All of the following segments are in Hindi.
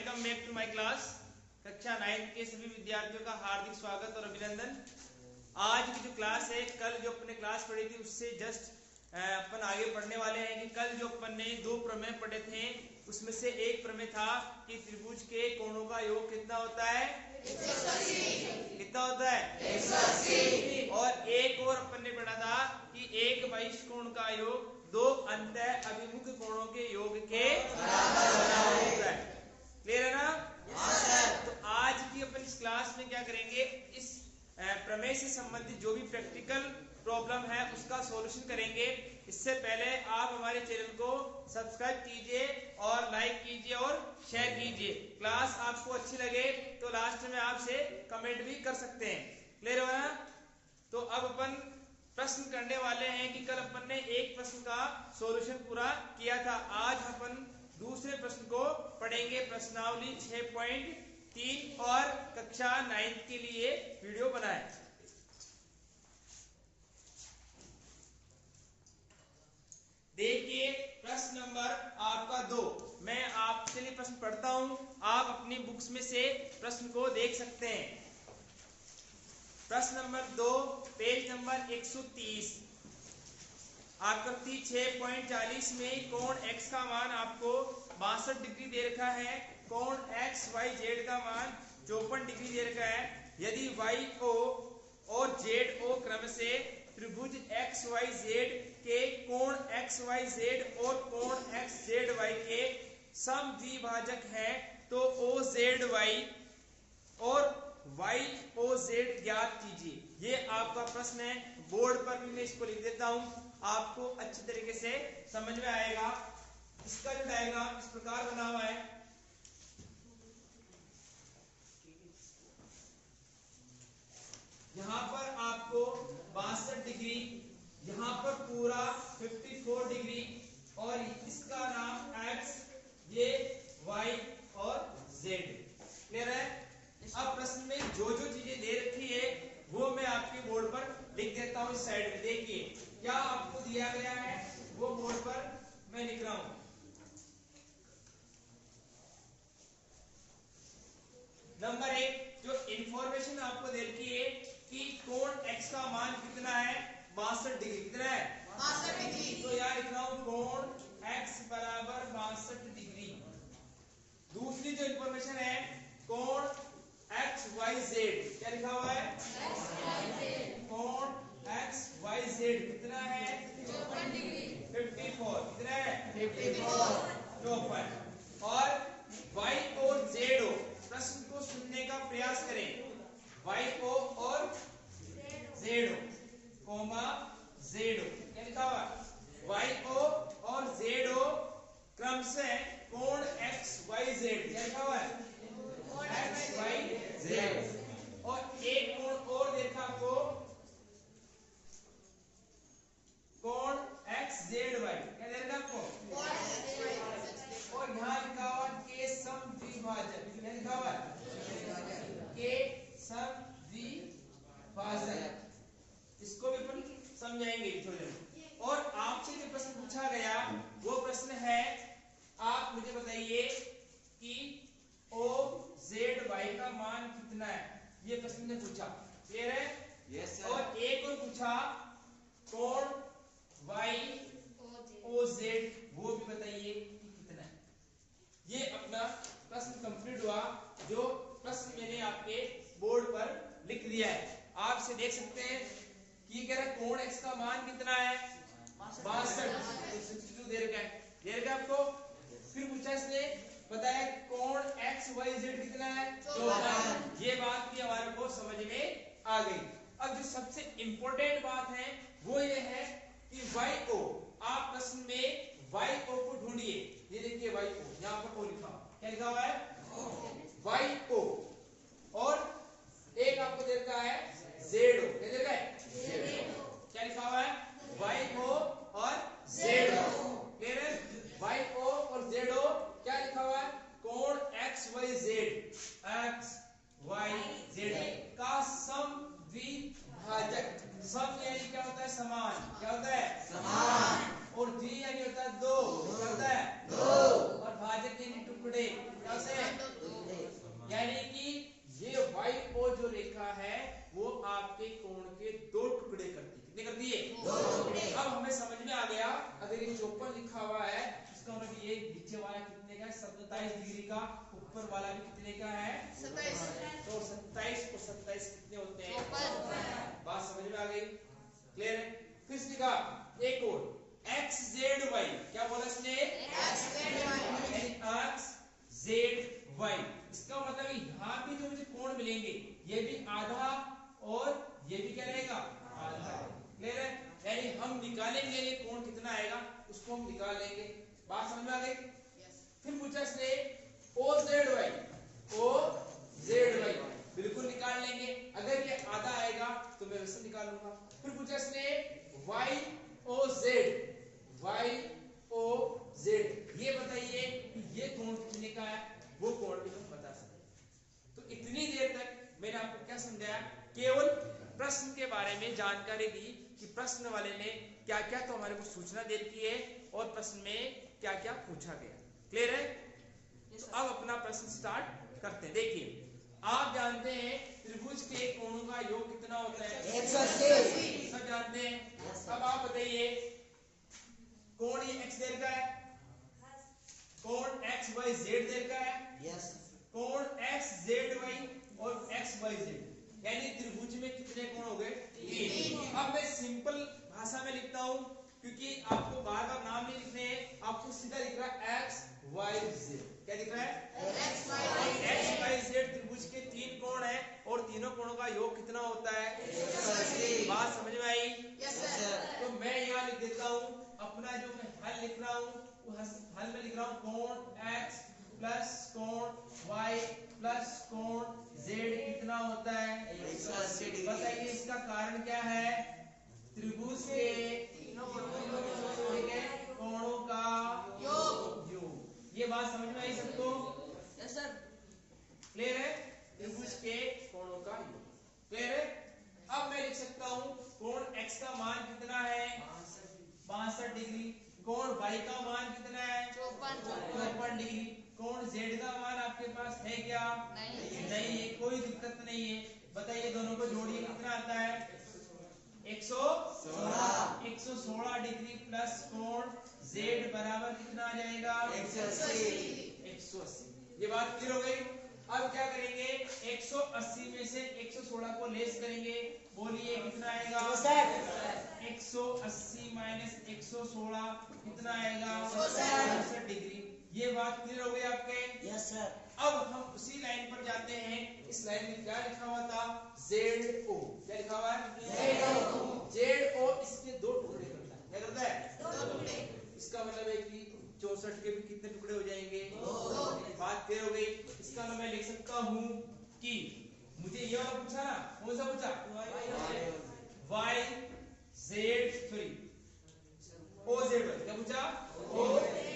Welcome back to my class. कक्षा 9 के सभी विद्यार्थियों का हार्दिक स्वागत और अभिनंदन। आज की जो क्लास है, कल जो अपने क्लास पढ़ी थी उससे जस्ट अपन आगे पढ़ने वाले हैं कि कल जो अपन ने दो प्रमेय पढ़े थे उसमें से एक प्रमेय था कि त्रिभुज के कोणों का योग कितना होता है, 180। कितना होता है, 180। और एक और अपन ने पढ़ा था कि एक बहिष्कोण का योग दो अंतः अभिमुख कोणों के योग के बराबर होता है। क्लियर है ना? तो आज की अपन इस क्लास में क्या करेंगे, इस प्रमेय से संबंधित जो भी प्रैक्टिकल प्रॉब्लम है उसका सॉल्यूशन करेंगे। इससे पहले आप हमारे चैनल को सब्सक्राइब कीजिए और लाइक कीजिए और शेयर कीजिए। क्लास आपको अच्छी लगे तो लास्ट में आपसे कमेंट भी कर सकते हैं। क्लियर है ना? तो अब अपन प्रश्न करने वाले हैं कि कल अपन ने एक प्रश्न का सॉल्यूशन पूरा किया था। आज अपन दूसरे प्रश्न को पढ़ेंगे। प्रश्नावली 6.3 और कक्षा 9 के लिए वीडियो बनाए। देखिए प्रश्न नंबर आपका 2। मैं आपके लिए प्रश्न पढ़ता हूं, आप अपनी बुक्स में से प्रश्न को देख सकते हैं। प्रश्न नंबर 2, पेज नंबर 130। आकृति 6.40 में कोण x का मान आपको 62 डिग्री दे रखा है, कोण x y z का मान 54 डिग्री दे रखा है। यदि y o और z o क्रम से त्रिभुज x y z के कोण x y z और कोण x z y के समद्विभाजक हैं तो o z y और y o z ज्ञात कीजिए। ये आपका प्रश्न है। बोर्ड पर भी मैं इसको लिख देता हूं, आपको अच्छी तरीके से समझ में आएगा। इसका जो डायग्राम इस प्रकार बना हुआ है। यहां पर आपको 62 डिग्री, यहां पर पूरा 54 डिग्री और इसका नाम x, ये y और z। क्लियर है? अब प्रश्न में जो जो चीजें दे रखी है वो मैं आपके बोर्ड पर लिख देता हूं। इस साइड में देखिए क्या आपको दिया गया है, वो बोर्ड पर मैं लिख रहा हूं। नंबर 1 जो इंफॉर्मेशन आपको दे रखी है कि कोण x का मान कितना है, 62 डिग्री। कितना है? 62 डिग्री। तो यहां लिख रहा हूं कोण x बराबर 62 डिग्री। दूसरी जो इंफॉर्मेशन है कोण x y z, क्या लिखा हुआ है? कोण x y z कितना है? 54 डिग्री। 54 कितना है? 54। और y और z o, प्रश्न को सुनने का प्रयास करें। y o और z o comma z o, क्या लिखा हुआ है? y o और z o क्रम से कोण x y z, क्या लिखा हुआ है? x y z। और एक कोण और देखा आपको, कोण x z y, क्या दे रखा आपको? और यहाँ लिखा हुआ के समद्विभाजक, क्या लिखा हुआ है? के समद्विभाजक। इसको भी अपन समझाएंगे थोड़ी। और आपसे जो प्रश्न पूछा गया वो प्रश्न है, आप मुझे बताइए कि ओ जेड वाई का मान कितना है। ये प्रश्न ने पूछा। क्लियर है? Yes sir. और एक और पूछा कोण वाई ओ जेड, वो भी बताइए कि कितना है। ये अपना प्रश्न कंप्लीट हुआ। जो प्रश्न मैंने आपके बोर्ड पर लिख दिया है, आप इसे देख सकते हैं कि कह रहा है कोण x का मान कितना है, 62 दे रखा है, दे रखा है आपको। फिर पूछा इसने, बताया कोण x y z कितना है, 54। ये बात भी हमारे को समझ में आ गई। अब जो सबसे इंपॉर्टेंट बात है वो ये है कि y o, आप प्रश्न में y o को ढूंढिए। ये देखिए y o, यहाँ पर o लिखा, क्या लिखा हुआ है? y o। और एक आपको दे रखा है z o, क्या दे रखा है? क्या लिखा हुआ है? y o और z o। क्लियर है? y o और z o क्या लिखा हुआ है? कोण x y z का समद्विभाजक। सम यानी क्या होता है? समान। क्या होता है? समान। और द्वि यानी होता है दो। क्या होता है? दो। और भाजक यानी टुकड़े। क्या होते हैं? अगर ये 54 लिखा हुआ है इसका मतलब ये नीचे वाला कितने का है 27 डिग्री का, ऊपर वाला भी कितने का है 27। तो 27 को 27 कितने होते हैं 54। बात समझ में आ गई, क्लियर है। फिर लिखा एक और x z y, क्या बोला इसने x z y, इसका मतलब यहाँ भी जो मुझे कोण मिलेंगे ये भी आधा और ये भी क्या रहेगा आधा, क्लियर है। यानी हम निकालेंगे ये कोण कितना आएगा उसको हम निकाल लेंगे, बात समझ में आ गई। फिर पूछा इसने o z y बिल्कुल निकाल लेंगे, अगर ये आधा आएगा तो मैं वैसे निकालूंगा। फिर पूछा इसने y o z, ये बताइए कि ये कोण कितने का है, वो कोण भी हम बता सकते। तो इतनी देर तक मैंने आपको क्या समझाया, केवल प्रश्न के बारे में जानकारी दी कि प्रश्न वाले ने क्या क्या तो हमारे को सूचना दे रखी है और प्रश्न में क्या क्या पूछा गया, क्लियर है। तो अब अपना प्रश्न स्टार्ट करते हैं। देखिए आप जानते हैं त्रिभुज के कोणों का योग कितना होता है 180, सब जानते हैं। अब आप बताइए कोण ये x दे रखा है, कोण x y z दे रखा है, कोण x z y और x y z, यानी त्रिभुज में कितने कोण हो गए 3। अब मैं सिंपल भाषा में लिखता हूं क्योंकि आपको बार बार नाम नहीं लिखने हैं, आपको सीधा लिख रहा है x y z, क्या दिख रहा है x y z त्रिभुज के 3 कोण है और तीनों कोणों का योग कितना होता है 180। बात समझ में आई? तो मैं यहाँ लिख देता हूँ अपना जो मैं हल लिख रहा हूँ वो हल में लिख रहा हूँ कोण x प्लस कोण y प्लस कोण z कितना होता है 180। बताइए इसका कारण क्या है, त्रिभुज के कोणों का योग। ये बात समझ में आई सबको? यस सर, क्लियर है। त्रिभुज के कोणों का योग क्लियर है। अब मैं लिख सकता हूँ कोण x का मान कितना है 62 डिग्री, कोण y का मान कितना है 54 डिग्री, कोण z का मान आपके पास है क्या नहीं है, कोई दिक्कत नहीं है। बताइए दोनों को जोड़िए कितना आता है 116 डिग्री प्लस कोण z बराबर कितना आ जाएगा 180। ये बात क्लियर हो गई। अब क्या करेंगे 180 में से 116 को लेस करेंगे, बोलिए कितना आएगा 180 माइनस 116 कितना आएगा 64 डिग्री। ये बात क्लियर हो गई आपके? Yes sir. अब हम उसी लाइन पर जाते हैं, इस लाइन में क्या लिखा हुआ था ZO, क्या लिखा हुआ है ZO इसके 2 टुकड़े करता है, क्या करता है 2 टुकड़े। इसका मतलब है कि 64 के भी कितने टुकड़े हो जाएंगे 2। बात क्लियर हो गई। इसका मतलब मैं लिख सकता हूँ कि मुझे ये वाला पूछा ना, कौन सा पूछा y z sorry o z y, क्या पूछा o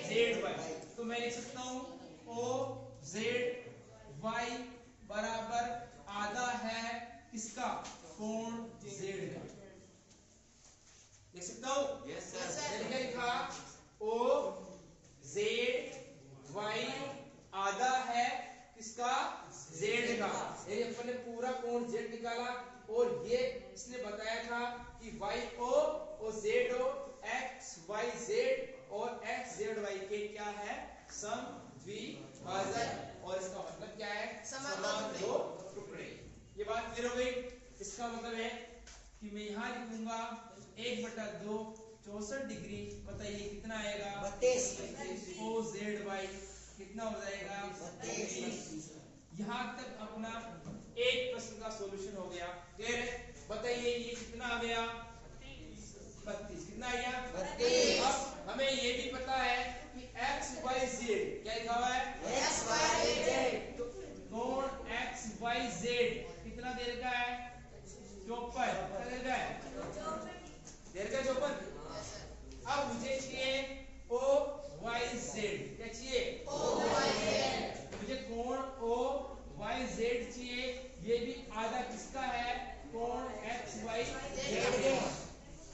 z y, तो मैं लिख सकता हूँ o z y बराबर आधा है किसका कोण z का, लिख सकता हूँ यस सर। मैंने लिखा o z y आधा है किसका z का, यानी अपन ने पूरा कोण z निकाला और ये इसने बताया था कि y o और z o x y z और x z y के क्या है समद्विभाजक, और इसका मतलब क्या है समान 2 टुकड़े। ये बात क्लियर हो गई। इसका मतलब है कि मैं यहाँ लिखूंगा 1/2 64 डिग्री, बताइए कितना आएगा 32 o z y कितना हो जाएगा 32। यहाँ तक अपना एक प्रश्न का सॉल्यूशन हो गया, क्लियर है। बताइए ये कितना आ गया 32, कितना आ गया 32। अब हमें ये भी पता है कि x y z क्या लिखा हुआ है x y z, तो कोण x y z कितना दे रखा है 54, कितना दे रखा है 54। अब मुझे चाहिए o y z, क्या चाहिए o y z, मुझे कोण o y z चाहिए, ये भी आधा किसका है कोण x y z।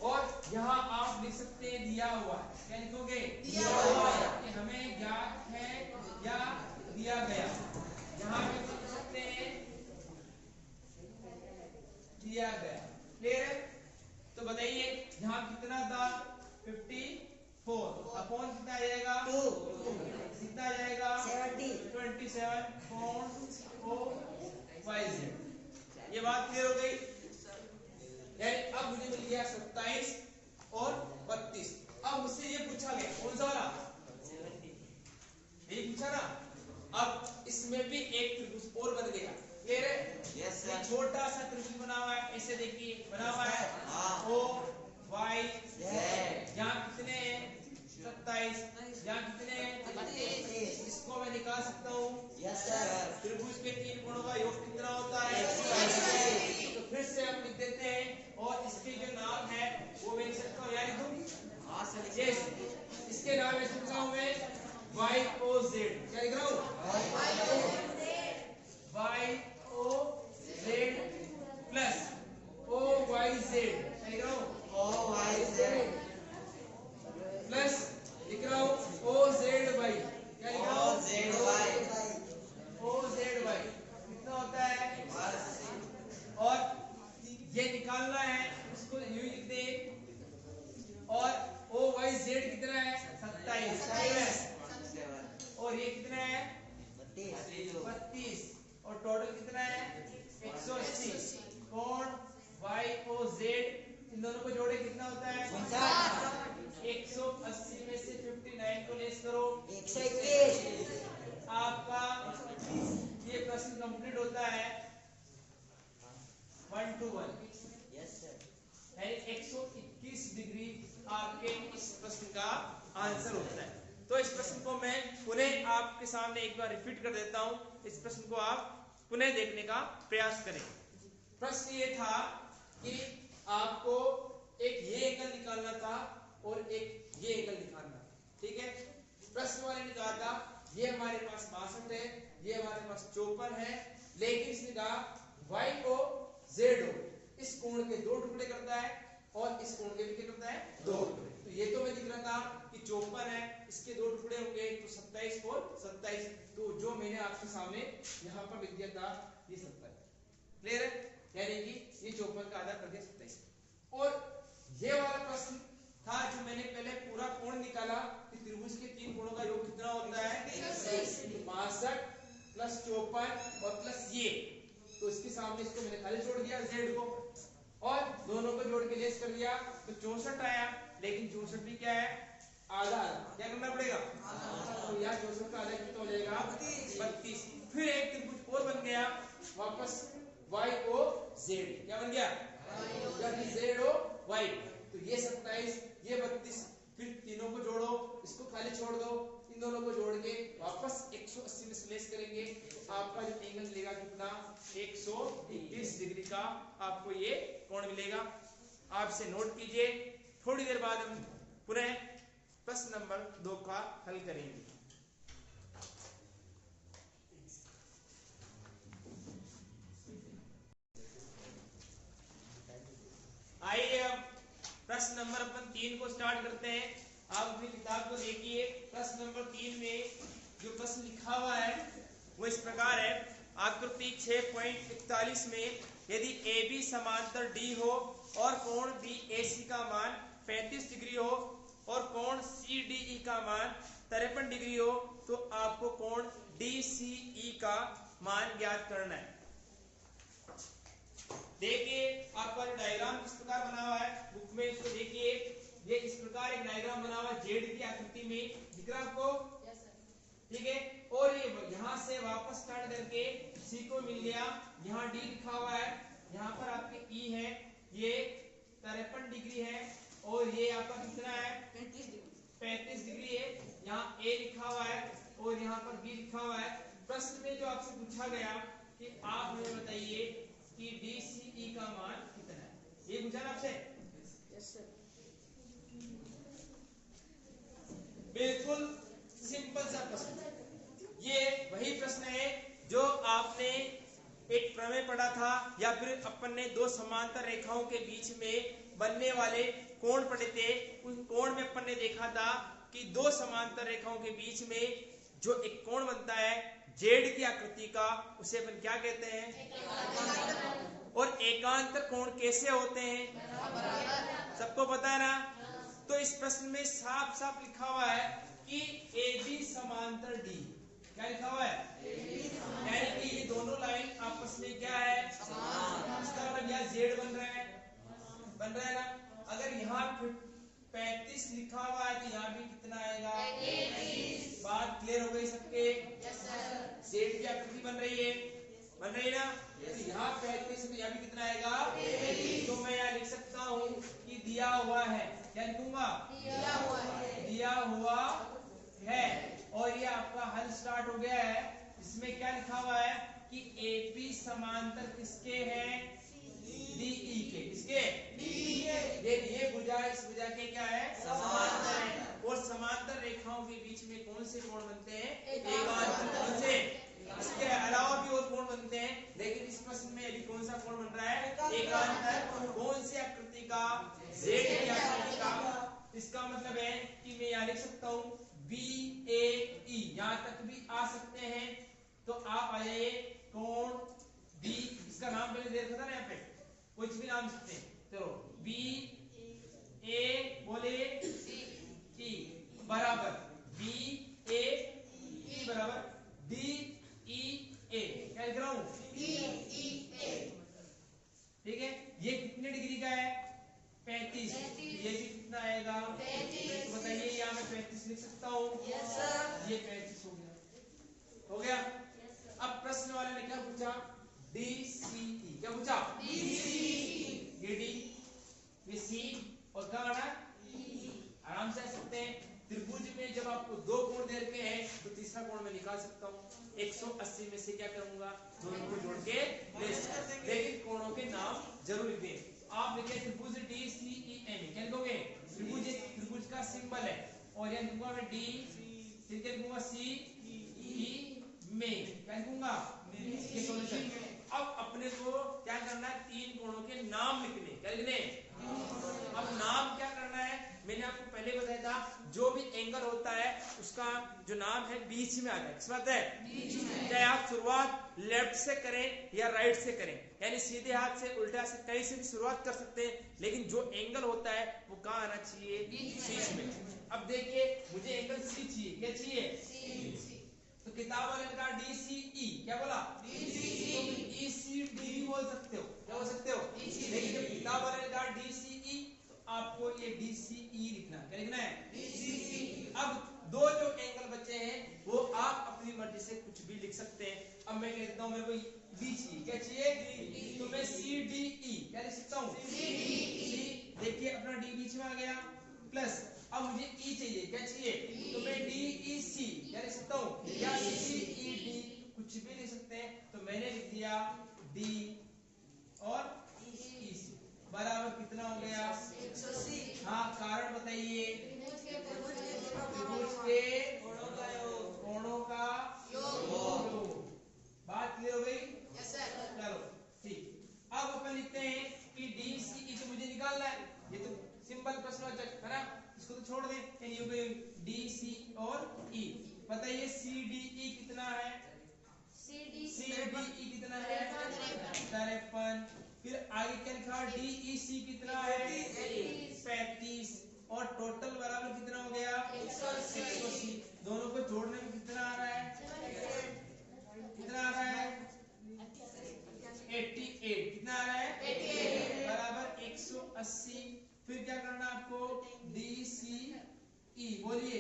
और यहाँ आप लिख सकते हैं दिया हुआ है, क्या लिखोगे दिया हुआ है कि हमें ज्ञात है या दिया गया, यहाँ पे लिख सकते हैं दिया गया, क्लियर है। तो बताइए यहाँ कितना था 54, अपॉन कितना आ जाएगा 2 कितना आ जाएगा 27 कोण OYZ। ये बात क्लियर हो गई। यानी अब मुझे मिल गया 27 और 32। अब मुझसे ये पूछा गया कौन सा वाला, यही पूछा ना। अब इसमें भी एक त्रिभुज और बन गया। क्लियर है? यस ये सर। छोटा सा त्रिभुज बना हुआ है, ऐसे देखिए बना हुआ है OYZ। यहाँ कितने हैं 27, यहाँ कितने हैं 32। इसको मैं निकाल सकता हूँ। Yes sir. त्रिभुज के तीन कोणों का योग कितना होता है? तो फिर से हम लिख देते हैं, और इसके जो नाम है वो मैं लिख सकता हूँ, यानी तुम हाँ सर। यस, इसके नाम में लिख रहा हूँ मैं YOZ। क्या लिख रहा हूँ? YOZ plus OYZ। क्या लिख रहा हूँ? OYZ प्लस लिख रहा हूँ OZY। क्या लिख रहा हूँ? OZY कितना होता है? और ये निकालना है, इसको यूं लिख दे। और OYZ कितना है? 27। और ये कितना है? 32। और टोटल कितना है? 180। कोण YOZ इन दोनों को जोड़े कितना होता है? 180 में से 59 को लेस करो 121। आपका ये प्रश्न कंप्लीट होता है 1 to 1। Yes sir. यानी 121 डिग्री आपके इस प्रश्न का आंसर होता है। तो इस प्रश्न को मैं पुनः आपके सामने एक बार रिपीट कर देता हूं। इस प्रश्न को आप पुनः देखने का प्रयास करें। प्रश्न ये था कि आपको एक ये एंगल निकालना था और एक ये एंगल निकालना था। ठीक है? प्रश्न वाले ने कहा था ये हमारे पास 62 है, ये हमारे पास 54 है, लेकिन इसने कहा YOZO इस कोण के 2 टुकड़े करता है और इस कोण के भी क्या करता है? 2 टुकड़े। तो ये तो मैं दिख रहा था कि 54 है, इसके 2 टुकड़े होंगे तो 27 और 27। तो जो मैंने आपके सामने यहाँ पर लिख दिया था ये 27। क्लियर है? यानी कि ये 54 का आधा कर दिया 27। और ये वाला प्रश्न था जो मैंने पहले पूरा कोण निकाला कि त्रिभुज के तीन कोणों का योग कितना होता है? 62 प्लस 54 और प्लस ये। तो इसके सामने इसको मैंने खाली छोड़ दिया Z को, और दोनों को जोड़ के लेस कर दिया तो 64 आया। लेकिन 64 भी क्या है? आधा। क्या करना पड़ेगा? तो यहाँ 64 का आधा कितना हो जाएगा? 32। फिर एक त्रिभुज और बन गया वापस YOZ। क्या बन गया? ZOY। तो ये 27, ये 32, फिर तीनों को जोड़ो, इसको खाली छोड़ दो, इन दोनों को जोड़ के वापस 180 में स्लेस करेंगे तो आपका जो एंगल मिलेगा कितना? 121 डिग्री का आपको ये कोण मिलेगा। आप इसे नोट कीजिए। थोड़ी देर बाद हम पुनः प्रश्न नंबर 2 का हल करेंगे। आइए अब प्रश्न नंबर अपन 3 को स्टार्ट करते हैं। आप अपनी किताब को देखिए। प्रश्न नंबर 3 में जो प्रश्न लिखा हुआ है वो इस प्रकार है। आकृति 6.41 में यदि AB समांतर D हो और कोण BAC का मान 35 डिग्री हो और कोण CDE का मान 53 डिग्री हो तो आपको कोण DCE का मान ज्ञात करना है। देखिए आपका जो डायग्राम किस प्रकार बना हुआ है बुक में, इसको देखिए। ये इस प्रकार एक डायग्राम बना हुआ है जेड की आकृति में, दिख रहा है आपको? ठीक है। और ये यहाँ से वापस स्टार्ट करके सी को मिल गया, यहाँ डी लिखा हुआ है, यहाँ पर आपके ई है, ये 53 डिग्री है, और ये आपका कितना है? 35 डिग्री है। यहाँ ए लिखा हुआ है और यहाँ पर बी लिखा हुआ है। प्रश्न में जो आपसे पूछा गया कि आप हमें बताइए कि DCE का मान कितना है, ये पूछा ना आपसे? Yes sir. बिल्कुल सिंपल सा प्रश्न। ये वही प्रश्न है जो आपने एक प्रमेय पढ़ा था, या फिर अपन ने दो समांतर रेखाओं के बीच में बनने वाले कोण पढ़े थे। उन कोण में अपन ने देखा था कि दो समांतर रेखाओं के बीच में जो एक कोण बनता है जेड की आकृति का, उसे अपन क्या कहते हैं? और एकांतर कोण कैसे होते हैं सबको पता है ना? तो इस प्रश्न में साफ साफ लिखा हुआ है कि AB समांतर D। क्या लिखा हुआ है? यानी कि ये दोनों लाइन आपस में क्या है? इसका मतलब यहाँ Z बन रहा है ना। अगर यहाँ 35 लिखा हुआ है तो यहाँ भी कितना आएगा? 35। बात क्लियर हो गई सबके? Z की आकृति बन रही है ना। तो यहाँ 35 तो यहाँ भी कितना आएगा? 33। तो मैं यहाँ लिख सकता हूँ कि दिया हुआ है। क्या लिखूंगा? दिया हुआ है। और ये आपका हल स्टार्ट हो गया है। इसमें क्या लिखा हुआ है कि AP समांतर किसके हैं? DE के। किसके? ये भुजा इस भुजा के क्या है? समांतर है। और समांतर रेखाओं के बीच में कौन से कोण बनते हैं? एकांतर। कौन से? इसके अलावा भी और कोण बनते हैं, लेकिन इस प्रश्न में अभी कौन सा कोण बन रहा है? एकांतर। कौन सी आकृति का? Z की आकृति का। इसका मतलब है कि मैं यहाँ लिख सकता हूँ BAE। यहाँ तक भी आ सकते हैं। तो आप आ जाइए कोण B। इसका नाम पहले दे रखा था ना यहाँ पे, कुछ भी नाम सकते हैं। चलो BA बोले E बराबर BAE बराबर DEA। क्या लिख रहा हूँ? DEA। ठीक है। ये कितने डिग्री का है? 35। ये भी कितना आएगा? 35। तो बताइए यहाँ मैं 35 लिख सकता हूँ? ये 35 हो गया। अब प्रश्न वाले ने क्या पूछा? DCE। क्या पूछा? DCE। ये D, ये C और क्या आना? आराम से आ सकते हैं। त्रिभुज में जब आपको दो कोण दे रखे हैं तो तीसरा कोण मैं निकाल सकता हूँ। 180 में से क्या करूंगा? दोनों को जोड़ के ले सकता हूं। लेकिन कोणों के नाम जरूर लिख दें। आप लिखे त्रिभुज DCEM। क्या लिखोगे? त्रिभुज का सिंबल है। और यह लिखूंगा मैं D, फिर क्या लिखूंगा? CE में। क्या लिखूंगा? ये सॉल्यूशन। अब अपने को क्या करना है? तीन कोणों के नाम लिखने। क्या लिखने? अब नाम क्या करना है? मैंने आपको पहले बताया था, जो भी एंगल होता है उसका जो नाम है बीच में आ जाए। किस बात है? चाहे आप शुरुआत लेफ्ट से करें या राइट से करें, यानी सीधे हाथ से, उल्टे हाथ से, कहीं से भी शुरुआत कर सकते हैं, लेकिन जो एंगल होता है वो कहाँ आना चाहिए? बीच में। अब देखिए मुझे एंगल C चाहिए। क्या चाहिए? तो किताब वाले ने कहा DCE। क्या बोला? DCE। तो ECD भी बोल सकते हो। क्या बोल सकते हो? लेकिन जब किताब वाले ने कहा DCE तो आपको ये DCE लिखना है। क्या लिखना है? DCE। अब दो जो एंगल बचे हैं वो आप अपनी मर्जी से कुछ भी लिख सकते हैं। अब मैं कहता हूँ मेरे को D चाहिए। क्या चाहिए? तो मैं CDE क्या लिख सकता हूँ? CDE। देखिए अपना D बीच में आ गया, प्लस अब मुझे E चाहिए। क्या चाहिए? तो मैं DEC क्या लिख सकता हूँ? या CED कुछ भी लिख सकते हैं। तो मैंने लिख दिया D और EC बराबर कितना हो गया? 180। हाँ, कारण बताइए। त्रिभुज के कोणों का योग। बात क्लियर हो गई? चलो ठीक। अब अपन लिखते हैं कि DCE तो मुझे निकालना है, ये तो सिंपल प्रश्नवाचक है ना, इसको तो छोड़ दें। DC और E। बताइए CDE कितना है? CDE कितना है? 53। फिर आगे क्या लिखा? DEC कितना है? 35। और टोटल बराबर कितना हो गया? 180। दोनों को जोड़ने में कितना आ रहा है? कितना आ रहा है? 88। कितना आ रहा है? 88 बराबर 180। फिर क्या करना आपको? DCE बोलिए।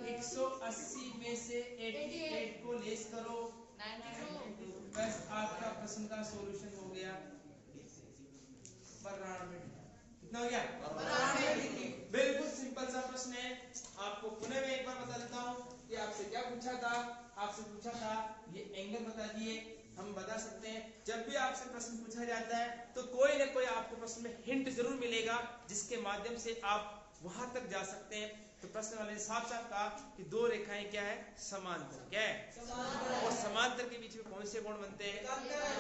180 में से 88 को लेस करो, 92। बस आपका प्रश्न का सॉल्यूशन हो गया। 92 कितना हो गया? 92। बिल्कुल सिंपल सा प्रश्न है। आपको पुनः मैं एक बार बता देता हूँ कि आपसे क्या पूछा था। आपसे पूछा था ये एंगल बता दिए। हम बता सकते हैं जब भी आपसे प्रश्न पूछा जाता है तो कोई ना कोई आपको प्रश्न में हिंट जरूर मिलेगा जिसके माध्यम से आप वहां तक जा सकते हैं। तो प्रश्न वाले ने साफ साफ कहा कि दो रेखाएं क्या है? समांतर। क्या है? समांतर। और समांतर के बीच में कौन से कोण बनते हैं?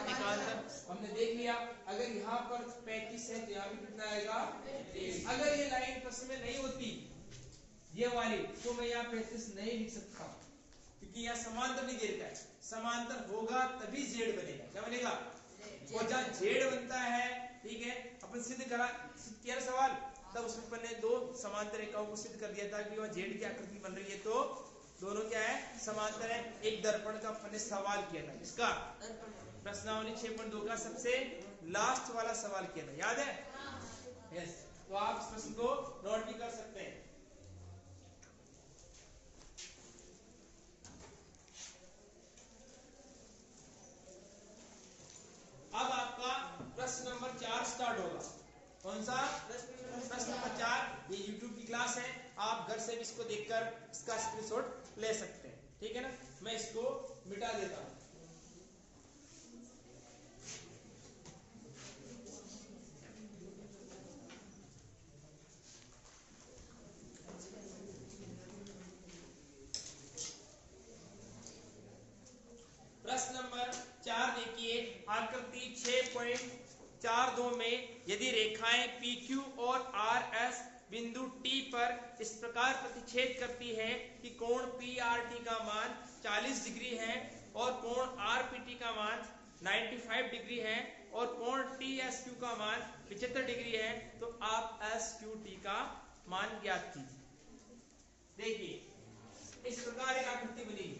एकांतर। हमने देख लिया। अगर यहाँ पर 35 है तो यहाँ भी कितना आएगा? 33। अगर ये लाइन प्रश्न में नहीं होती ये वाली तो मैं यहाँ 35 नहीं लिख सकता, क्योंकि यहाँ समांतर नहीं दे रखा है। समांतर होगा तभी Z बनेगा। क्या बनेगा? और जहाँ Z बनता है, ठीक है, अपन सिद्ध करा किया सवाल तब उसमें अपन ने दो समांतर रेखाओं को सिद्ध कर दिया था कि वह जेड की आकृति बन रही है, तो दोनों क्या है, समांतर है। एक दर्पण का अपन ने सवाल किया था, इसका प्रश्नावली 6.2 का सबसे लास्ट वाला सवाल किया था, याद है? यस। तो आप इस प्रश्न को नोट भी कर सकते हैं। अब आपका प्रश्न नंबर 4 स्टार्ट होगा। कौन सा प्रश्न नंबर 4? ये YouTube की क्लास है, आप घर से भी इसको देखकर इसका स्क्रीनशॉट ले सकते हैं, ठीक है ना? मैं इसको मिटा देता हूं। प्रश्न नंबर 4 देखिए, आकृति 6.42 में यदि रेखाएं PQ और RS बिंदु T पर इस प्रकार प्रतिच्छेद करती है कि कोण PRT का मान 40 डिग्री है और कोण RPT का मान 95 डिग्री है और कोण TSQ का मान 75 डिग्री है, तो आप SQT का मान ज्ञात कीजिए। देखिए इस प्रकार एक आकृति बनेगी।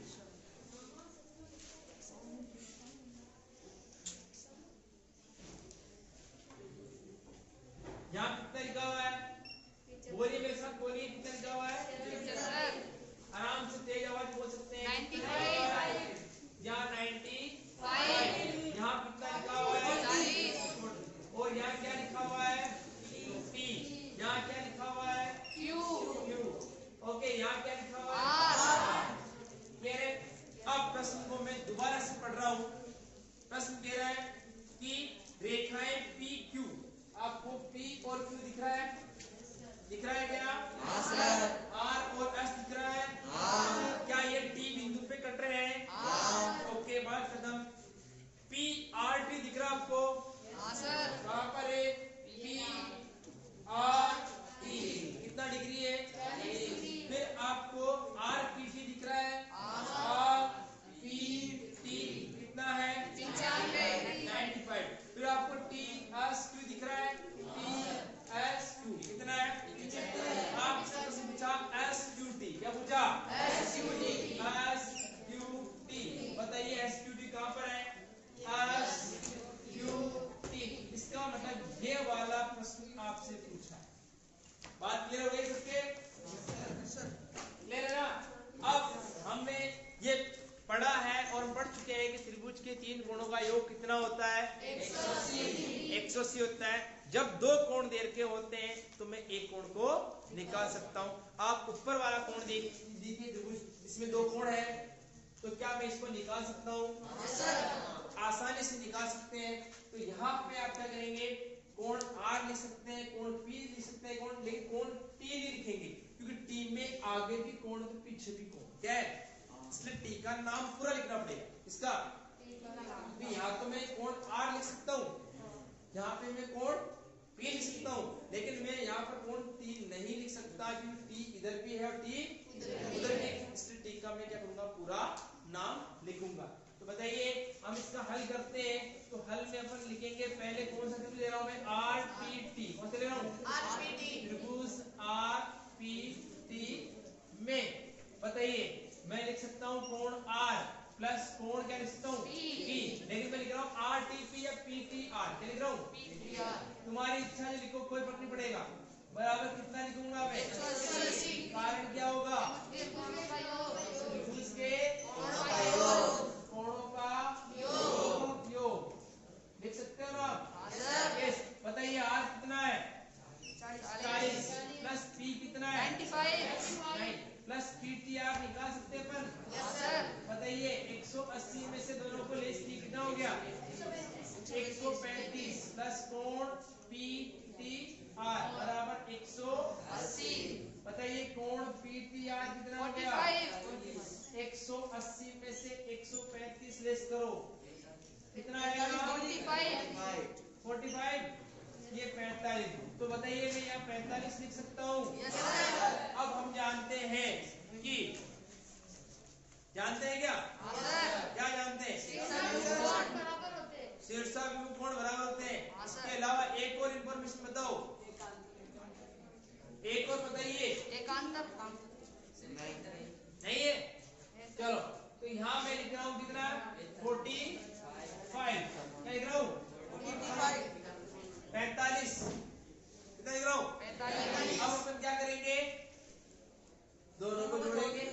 यहाँ कितना लिखा हुआ है? बोलिए मेरे साथ, बोलिए कितना लिखा हुआ है? आराम से तेज आवाज बोल सकते हैं। 95। यहाँ 95। यहाँ कितना लिखा हुआ है? 40। और यहाँ क्या लिखा हुआ है? T। यहाँ क्या लिखा हुआ है? Q। ओके, यहाँ क्या लिखा हुआ है? क्लियर है? अब प्रश्न को मैं दोबारा से पढ़ रहा हूँ। प्रश्न कह रहा है कि रेखाएं PQ, आपको P और Q दिख रहा है? दिख रहा है क्या? हाँ सर। R और S दिख रहा है? हाँ। क्या ये T बिंदु पे कट रहे हैं? हाँ। ओके, बात खत्म। PRT दिख रहा है आपको? हाँ सर। कहाँ पर है? PRT कितना डिग्री है? 40। फिर आपको RPT दिख रहा है? हाँ। RPT कितना है? 95। फिर आपको TSQ दिख रहा है? TSQ कितना है? आपसे प्रश्न पूछा SQT, क्या पूछा? SQT। बताइए SQT कहाँ पर है? SQT, इसका मतलब ये वाला प्रश्न आपसे पूछा है। बात क्लियर हो गई सबके? क्लियर है ना? अब हमने ये पढ़ा है और पढ़ चुके हैं कि त्रिभुज के 3 कोणों का योग कितना होता है? 180 होता है। जब 2 कोण दे रखे होते हैं तो मैं एक कोण को निकाल सकता हूं। आप ऊपर वाला कोण देखिए, त्रिभुज इसमें 2 कोण है, तो क्या मैं इसको निकाल सकता हूं? आसानी से निकाल सकते हैं। तो यहाँ पे आप क्या करेंगे? कोण R लिख सकते हैं, कोण P लिख सकते हैं, लेकिन कोण T नहीं लिखेंगे, क्योंकि T में आगे भी कोण तो पीछे भी कोण, क्या है? इसलिए T का नाम पूरा लिखना पड़ेगा। इसका यहाँ तो मैं कोण R लिख सकता हूँ, यहाँ पे मैं कोण P लिख सकता हूँ, लेकिन मैं यहाँ पर कोण T नहीं लिख सकता, क्योंकि T इधर भी है और T उधर भी। इसलिए T का मैं क्या करूंगा? पूरा नाम लिखूंगा। तो बताइए, हम इसका हल करते हैं। तो हल में अपन लिखेंगे, पहले कौन सा त्रिभुज ले रहा हूँ मैं? RPT। कौन सा ले रहा हूँ? RPT। त्रिभुज RPT में बताइए, मैं लिख सकता हूँ कोण R प्लस कोण क्या लिख सकता हूँ? P। लेकिन मैं लिख रहा हूँ RTP या PTR। क्या लिख रहा हूँ? PTR। तुम्हारी इच्छा से लिखो, कोई फर्क नहीं पड़ेगा। बराबर कितना लिखूंगा मैं? 180। कारण क्या होगा? त्रिभुज के कोणों का योग लिख सकते हो ना आप? यस। बताइए R कितना है? 40 प्लस P कितना है? 95 प्लस PTR निकाल सकते हैं अपन? Yes sir. बताइए 180 में से दोनों को लेस किया कितना हो गया? 135 प्लस कोण PTR बराबर 180। बताइए कोण PTR कितना हो गया? 180 में से 135 लेस करो, कितना आएगा? 45। ये 45। तो बताइए, मैं यहाँ 45 लिख सकता हूँ? अब हम जानते हैं कि, जानते हैं क्या? क्या जानते हैं? शीर्षक विभव कोण बराबर होते हैं। इसके अलावा एक और इंफॉर्मेशन बताओ। यहाँ मैं लिख रहा हूँ कितना 45, क्या लिख रहा हूँ 45, कितना लिख रहा हूँ 45। अब अपन क्या करेंगे, दोनों को जोड़ेंगे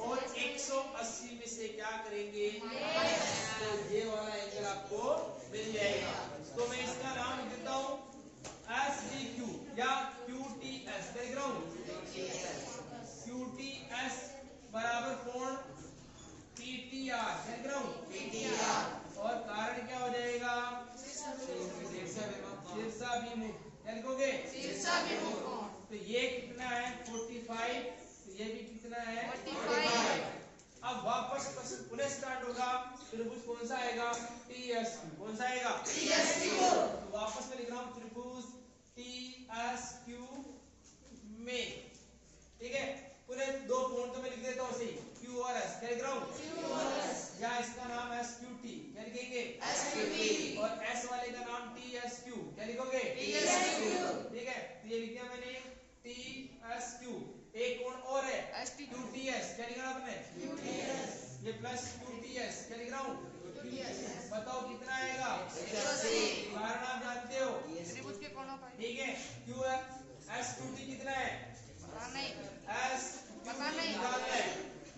और 180 में से क्या करेंगे, तो ये वाला एंगल आपको मिल जाएगा। तो मैं इसका नाम लिख देता हूँ SDQ या QTS, क्या लिख रहा हूँ QTS बराबर कोण PTR, क्या लिख रहा हूँ PTR, और कारण क्या हो जाएगा शीर्षाभिमुख, क्या लिखोगे शीर्षाभिमुख। तो ये कितना है 45, तो ये भी कितना है 45। अब वापस प्रश्न पुनः स्टार्ट होगा, त्रिभुज कौन सा आएगा TSQ, कौन सा आएगा TSQ। तो वापस में लिख रहा हूँ त्रिभुज TSQ में, ठीक है। पूरे दो कोण तो मैं लिख देता हूँ सही, Q और S, क्या लिख रहा हूँ या इसका नाम SQT, क्या लिखेंगे SQT, और S वाले का नाम TSQ, क्या लिखोगे TSQ, ठीक है। तो ये लिख दिया मैंने TSQ। एक कोण और है QTS, क्या लिखा आपने QTS, ये प्लस QTS, क्या लिख रहा हूँ QTS। बताओ कितना आएगा 180, कारण आप जानते हो त्रिभुज के कोणों का, ठीक है। SQT कितना है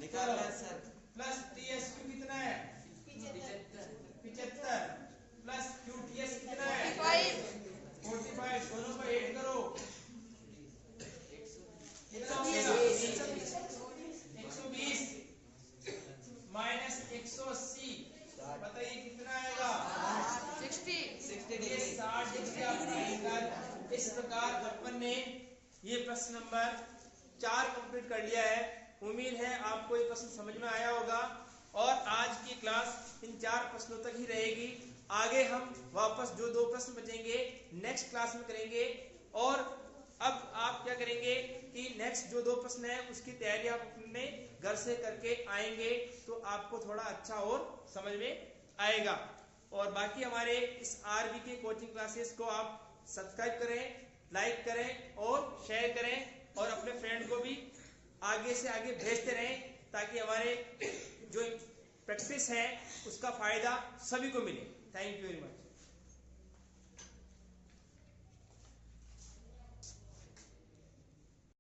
निकालना है सर, प्लस TSQ कितना है 75, प्लस QTS कितना है 45, दोनों को ऐड करो कितना हो गया 120 माइनस 180, बताइए कितना आएगा 60 डिग्री, 60 डिग्री आपका एंगल। इस प्रकार अपन ने ये प्रश्न नंबर 4 कंप्लीट कर लिया है। उम्मीद है आपको ये प्रश्न समझ में आया होगा, और आज की क्लास इन 4 प्रश्नों तक ही रहेगी। आगे हम वापस जो 2 प्रश्न बचेंगे नेक्स्ट क्लास में करेंगे। और अब आप क्या करेंगे कि नेक्स्ट जो 2 प्रश्न है उसकी तैयारी आप अपने घर से करके आएंगे, तो आपको थोड़ा अच्छा और समझ में आएगा। और बाकी हमारे इस RVK कोचिंग क्लासेस को आप सब्सक्राइब करें, लाइक करें और शेयर करें, और अपने फ्रेंड को भी आगे से आगे भेजते रहें, ताकि हमारे जो प्रैक्टिस है उसका फायदा सभी को मिले। Thank you very much.